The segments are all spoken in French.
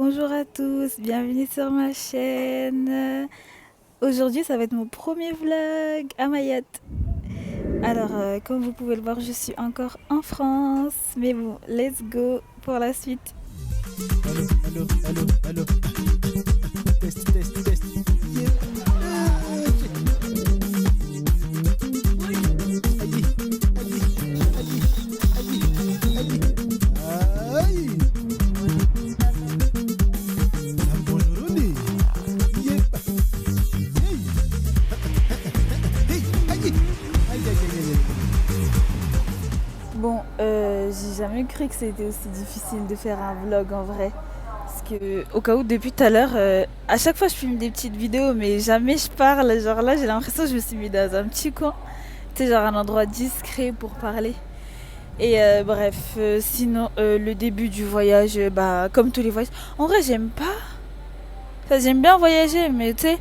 Bonjour à tous, bienvenue sur ma chaîne. Aujourd'hui, ça va être mon premier vlog à Mayotte. Alors, comme vous pouvez le voir, je suis encore en France. Mais bon, let's go pour la suite. Allô. Test. Yeah. Aïe. Burundi. Yeah. Hey. Aïe. Bon, j'ai jamais cru que c'était aussi difficile de faire un vlog en vrai. Parce que, au cas où, depuis tout à l'heure, à chaque fois je filme des petites vidéos, mais jamais je parle. Genre là, j'ai l'impression que je me suis mis dans un petit coin. Tu sais, genre un endroit discret pour parler. Et bref, sinon, le début du voyage, bah, comme tous les voyages. En vrai, j'aime pas. Enfin, j'aime bien voyager, mais tu sais,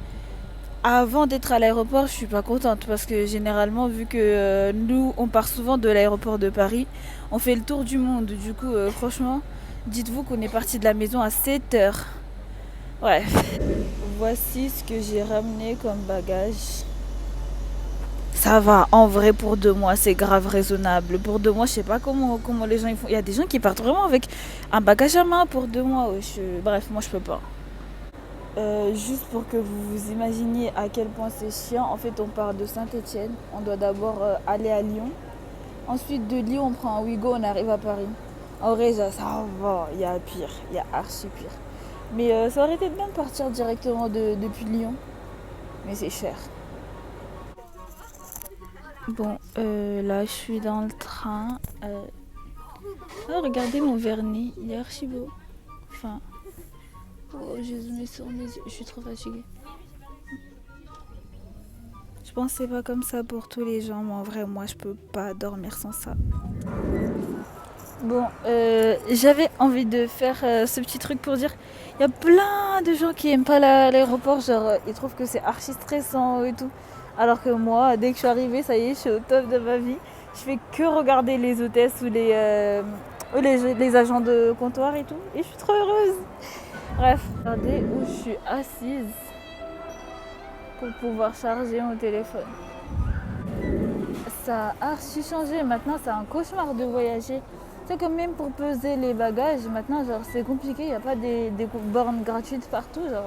avant d'être à l'aéroport, je suis pas contente. Parce que généralement, vu que nous, on part souvent de l'aéroport de Paris, on fait le tour du monde. Du coup, franchement, dites-vous qu'on est parti de la maison à 7 heures. Bref. Voici ce que j'ai ramené comme bagage. Ça va, en vrai, pour 2 mois, c'est grave raisonnable. Pour 2 mois, je sais pas comment les gens ils font. Il y a des gens qui partent vraiment avec un bagage à main pour 2 mois. Wesh. Bref, moi, je peux pas. Juste pour que vous vous imaginiez à quel point c'est chiant, en fait, on part de Saint-Étienne. On doit d'abord aller à Lyon. Ensuite, de Lyon, on prend un Ouigo, on arrive à Paris. En vrai, ça va, il y a pire, il y a archi pire. Mais ça aurait été bien de partir directement depuis Lyon. Mais c'est cher. Bon, là, je suis dans le train. Oh, regardez mon vernis, il est archi beau. Enfin, oh, j'ai zoomé sur mes yeux, je suis trop fatiguée. Je pense que c'est pas comme ça pour tous les gens, mais en vrai, moi, je peux pas dormir sans ça. Bon, j'avais envie de faire ce petit truc pour dire, il y a plein de gens qui aiment pas l'aéroport, genre, ils trouvent que c'est archi stressant et tout. Alors que moi, dès que je suis arrivée, ça y est, je suis au top de ma vie. Je fais que regarder les hôtesses ou les agents de comptoir et tout. Et je suis trop heureuse. Bref, regardez où je suis assise pour pouvoir charger mon téléphone. Ça a archi changé. Maintenant, c'est un cauchemar de voyager. C'est comme même pour peser les bagages, maintenant, genre, c'est compliqué. Il n'y a pas des bornes gratuites partout. Genre,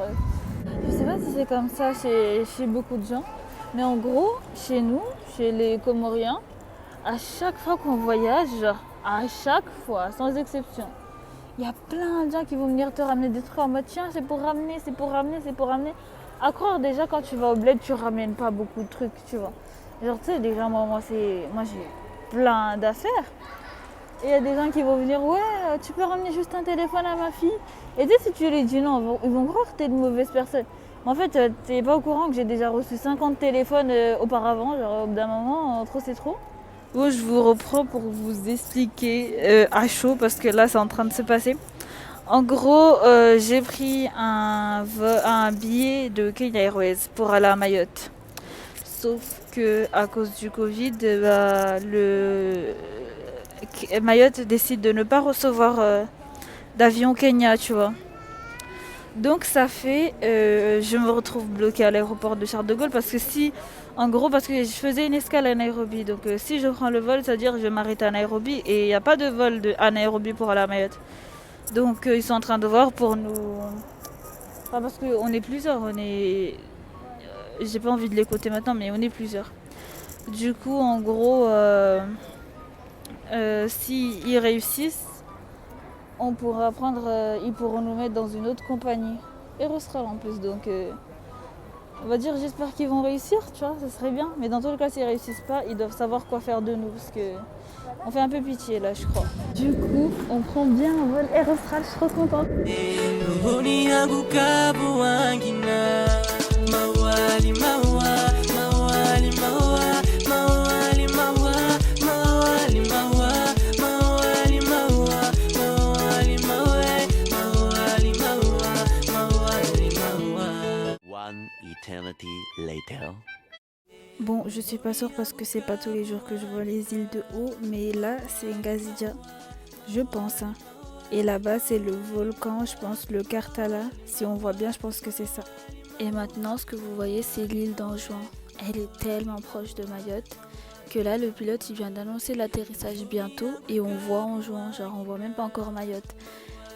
je sais pas si c'est comme ça chez beaucoup de gens. Mais en gros, chez nous, chez les Comoriens, à chaque fois qu'on voyage, genre, à chaque fois, sans exception, il y a plein de gens qui vont venir te ramener des trucs en mode tiens, c'est pour ramener, c'est pour ramener, c'est pour ramener. À croire déjà quand tu vas au bled, tu ramènes pas beaucoup de trucs, tu vois. Genre, tu sais, déjà, moi j'ai plein d'affaires. Et il y a des gens qui vont venir, ouais, tu peux ramener juste un téléphone à ma fille. Et tu sais, si tu lui dis non, ils vont croire que t'es une mauvaise personne. Mais en fait, t'es pas au courant que j'ai déjà reçu 50 téléphones auparavant, genre au bout d'un moment, trop c'est trop. Bon, je vous reprends pour vous expliquer à chaud parce que là, c'est en train de se passer. En gros, j'ai pris un billet de Kenya Airways pour aller à Mayotte. Sauf que à cause du Covid, bah, Mayotte décide de ne pas recevoir d'avion Kenya, tu vois. Donc ça fait, je me retrouve bloquée à l'aéroport de Charles de Gaulle parce que en gros, parce que je faisais une escale à Nairobi. Donc si je prends le vol, c'est-à-dire que je m'arrête à Nairobi et il n'y a pas de vol à Nairobi pour aller à Mayotte. Donc ils sont en train de voir pour nous. Enfin, parce qu'on est plusieurs, j'ai pas envie de les coter maintenant, mais on est plusieurs. Du coup, en gros, si ils réussissent, ils pourront nous mettre dans une autre compagnie. Aerostral en plus, donc on va dire j'espère qu'ils vont réussir, tu vois, ça serait bien. Mais dans tous les cas, s'ils réussissent pas, ils doivent savoir quoi faire de nous, parce que on fait un peu pitié là, je crois. Du coup, on prend bien un vol Aerostral, je suis trop contente. Eternity later. Bon, je suis pas sûre parce que c'est pas tous les jours que je vois les îles de haut, mais là, c'est Ngazidia. Je pense, hein. Et là-bas, c'est le volcan, je pense, le Kartala. Si on voit bien, je pense que c'est ça. Et maintenant, ce que vous voyez, c'est l'île d'Anjouan. Elle est tellement proche de Mayotte que là, le pilote, il vient d'annoncer l'atterrissage bientôt et on voit Anjouan, genre on voit même pas encore Mayotte.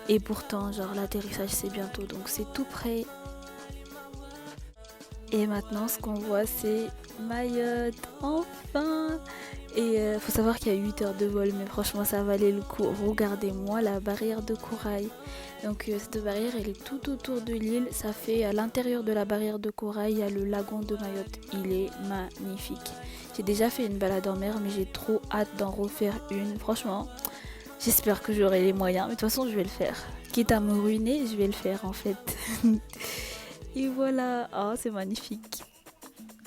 Et pourtant, genre l'atterrissage, c'est bientôt, donc c'est tout près. Et maintenant, ce qu'on voit, c'est Mayotte, enfin. Et faut savoir qu'il y a 8 heures de vol, mais franchement, ça valait le coup. Regardez-moi la barrière de corail. Donc cette barrière, elle est tout autour de l'île. Ça fait à l'intérieur de la barrière de corail, il y a le lagon de Mayotte. Il est magnifique. J'ai déjà fait une balade en mer, mais j'ai trop hâte d'en refaire une. Franchement, j'espère que j'aurai les moyens. Mais de toute façon, je vais le faire. Quitte à me ruiner, je vais le faire en fait. Et voilà, oh, c'est magnifique.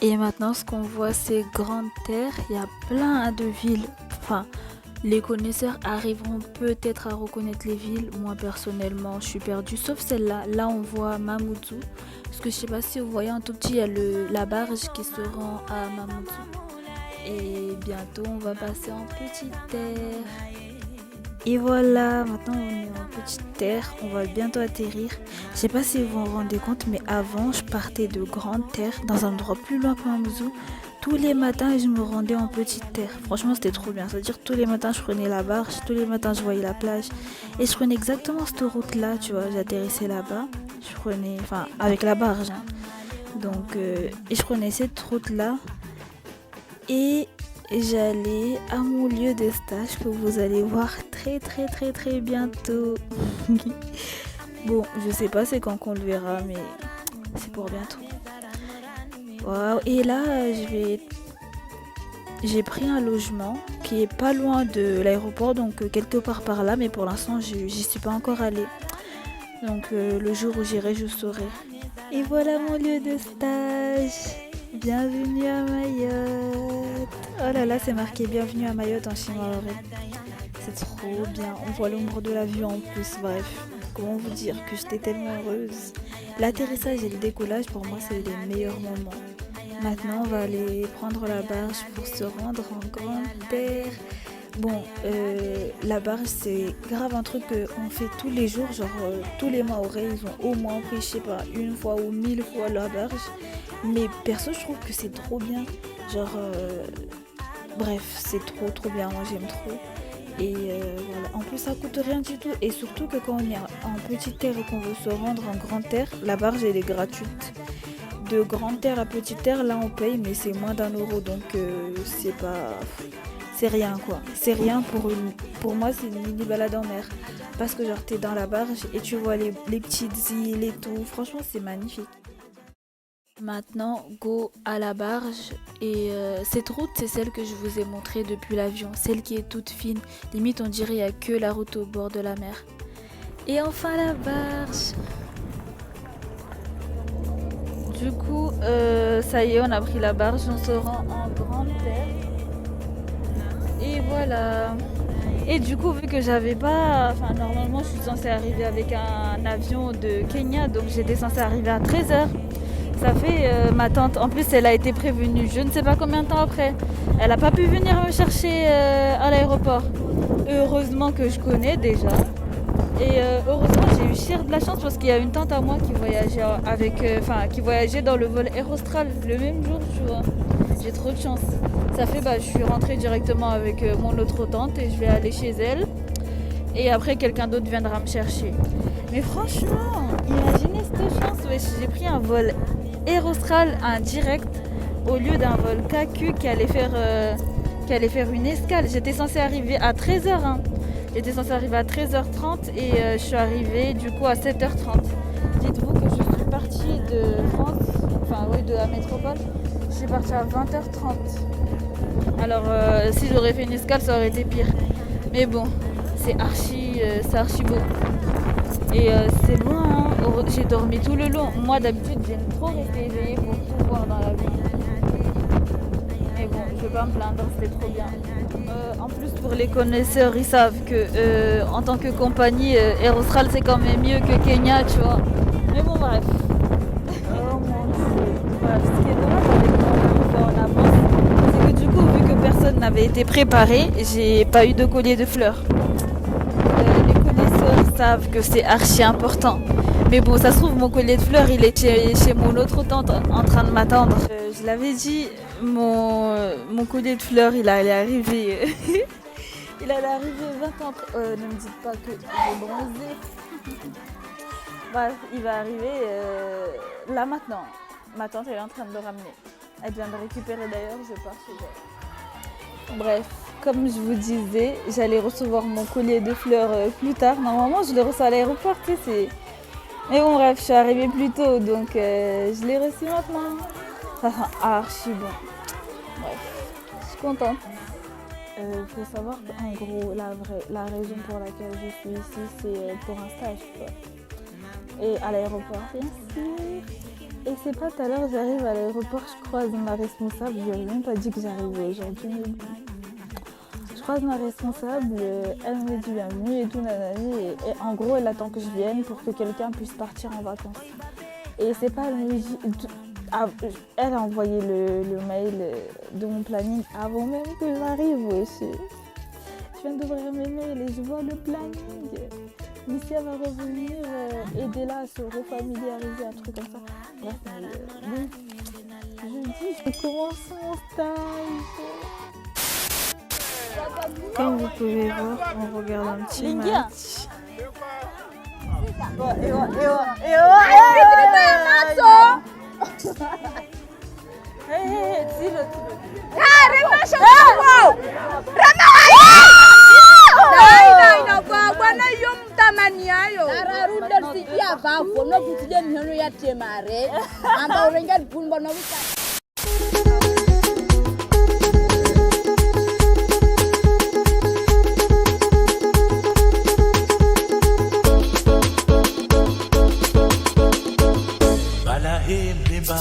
Et maintenant, ce qu'on voit, c'est Grande Terre. Il y a plein de villes. Enfin, les connaisseurs arriveront peut-être à reconnaître les villes. Moi, personnellement, je suis perdue. Sauf celle-là. Là, on voit Mamoudzou. Parce que je sais pas si vous voyez un tout petit, il y a la barge qui se rend à Mamoudzou. Et bientôt, on va passer en Petite Terre. Et voilà, maintenant on est en Petite Terre, on va bientôt atterrir. Je sais pas si vous vous rendez compte, mais avant je partais de Grande Terre, dans un endroit plus loin que Mamoudzou, tous les matins et je me rendais en Petite Terre. Franchement c'était trop bien, c'est-à-dire tous les matins je prenais la barge, tous les matins je voyais la plage. Et je prenais exactement cette route-là, tu vois, j'atterrissais là-bas, je prenais, enfin avec la barge. Hein. Donc, et je prenais cette route-là et j'allais à mon lieu de stage que vous allez voir très bientôt. Bon, je sais pas c'est quand qu'on le verra, mais c'est pour bientôt. Waouh, et là, j'ai pris un logement qui est pas loin de l'aéroport, donc quelque part par là, mais pour l'instant, j'y suis pas encore allée. Donc le jour où j'irai, je saurai. Et voilà mon lieu de stage. Bienvenue à Mayotte. Oh là là, c'est marqué bienvenue à Mayotte en shimaoré. C'est trop bien. On voit l'ombre de l'avion en plus. Bref, comment vous dire que j'étais tellement heureuse. L'atterrissage et le décollage, pour moi, c'est les meilleurs moments. Maintenant, on va aller prendre la barge pour se rendre en Grande Terre. Bon, la barge, c'est grave un truc qu'on fait tous les jours. Genre, tous les Mahorais, ils ont au moins pris, je sais pas, une fois ou 1000 fois la barge. Mais perso, je trouve que c'est trop bien. Genre, bref, c'est trop bien. Moi, j'aime trop. Et voilà. En plus, ça coûte rien du tout. Et surtout que quand on est en Petite Terre et qu'on veut se rendre en Grande Terre, la barge, elle est gratuite. De Grande Terre à Petite Terre, là, on paye, mais c'est moins d'1 euro. Donc, c'est pas... C'est rien, quoi. C'est rien pour moi, c'est une mini balade en mer. Parce que genre, t'es dans la barge et tu vois les petites îles et tout. Franchement, c'est magnifique. Maintenant, go à la barge. Et cette route, c'est celle que je vous ai montrée depuis l'avion. Celle qui est toute fine. Limite, on dirait qu'il n'y a que la route au bord de la mer. Et enfin, la barge. Du coup, ça y est, on a pris la barge. On se rend en Grande Terre. Et voilà. Et du coup, vu que j'avais pas... Enfin, normalement, je suis censée arriver avec un avion de Kenya. Donc, j'étais censée arriver à 13h. Ça fait ma tante. En plus, elle a été prévenue je ne sais pas combien de temps après. Elle n'a pas pu venir me chercher à l'aéroport. Heureusement que je connais déjà. Et heureusement, j'ai eu chier de la chance parce qu'il y a une tante à moi qui voyageait qui voyageait dans le vol Air Austral le même jour, tu vois. J'ai trop de chance. Ça fait, je suis rentrée directement avec mon autre tante et je vais aller chez elle. Et après, quelqu'un d'autre viendra me chercher. Mais franchement, imaginez cette chance. Ouais, j'ai pris un vol Air Austral, un direct, au lieu d'un vol KQ qui allait faire une escale. J'étais censée arriver à 13h. Hein. J'étais censée arriver à 13h30 et je suis arrivée du coup à 7h30. Dites-vous que je suis partie de France, de la métropole. Je suis partie à 20h30. Alors si j'aurais fait une escale, ça aurait été pire. Mais bon, c'est archi beau. Et c'est loin, hein. J'ai dormi tout le long. Moi d'habitude j'aime trop rester éveillée pour tout voir dans la vie. Mais bon, je vais pas me plaindre, c'était trop bien. En plus pour les connaisseurs, ils savent que en tant que compagnie, Air Austral c'est quand même mieux que Kenya, tu vois. Mais bon bref. Oh mon dieu. Voilà, ce qui est dommage avec mon en avance, c'est que du coup vu que personne n'avait été préparé, j'ai pas eu de collier de fleurs. Les connaisseurs savent que c'est archi important. Mais bon, ça se trouve, mon collier de fleurs, il est chez mon autre tante en train de m'attendre. Je l'avais dit, mon collier de fleurs, il allait arriver. Il allait arriver 20 ans. Ne me dites pas que j'ai bronzé. Bref, il va arriver là maintenant. Ma tante, elle est en train de le ramener. Elle vient de le récupérer d'ailleurs, je pars chez elle. Bref, comme je vous disais, j'allais recevoir mon collier de fleurs plus tard. Normalement, je le reçois à l'aéroport, tu sais. Mais bon, bref, je suis arrivée plus tôt, donc je l'ai reçu maintenant. Ça sent archi bon. Bref, je suis contente. Il faut savoir qu'en gros, la raison pour laquelle je suis ici, c'est pour un stage, quoi. Et à l'aéroport, bien sûr. Et c'est pas tout à l'heure, j'arrive à l'aéroport, je croise ma responsable. Je lui ai même pas dit que j'arrivais aujourd'hui. Mais bon. Je croise ma responsable, elle me dit bienvenue et tout, nanani. Et en gros, elle attend que je vienne pour que quelqu'un puisse partir en vacances. Et c'est pas elle a envoyé le mail de mon planning avant même que j'arrive aussi. Je viens d'ouvrir mes mails et je vois le planning. Lucie va revenir aider là à se refamiliariser, un truc comme ça. Bref, bon, je commence mon stage. Comme vous pouvez voir, on regarde un petit match. Bala him limba.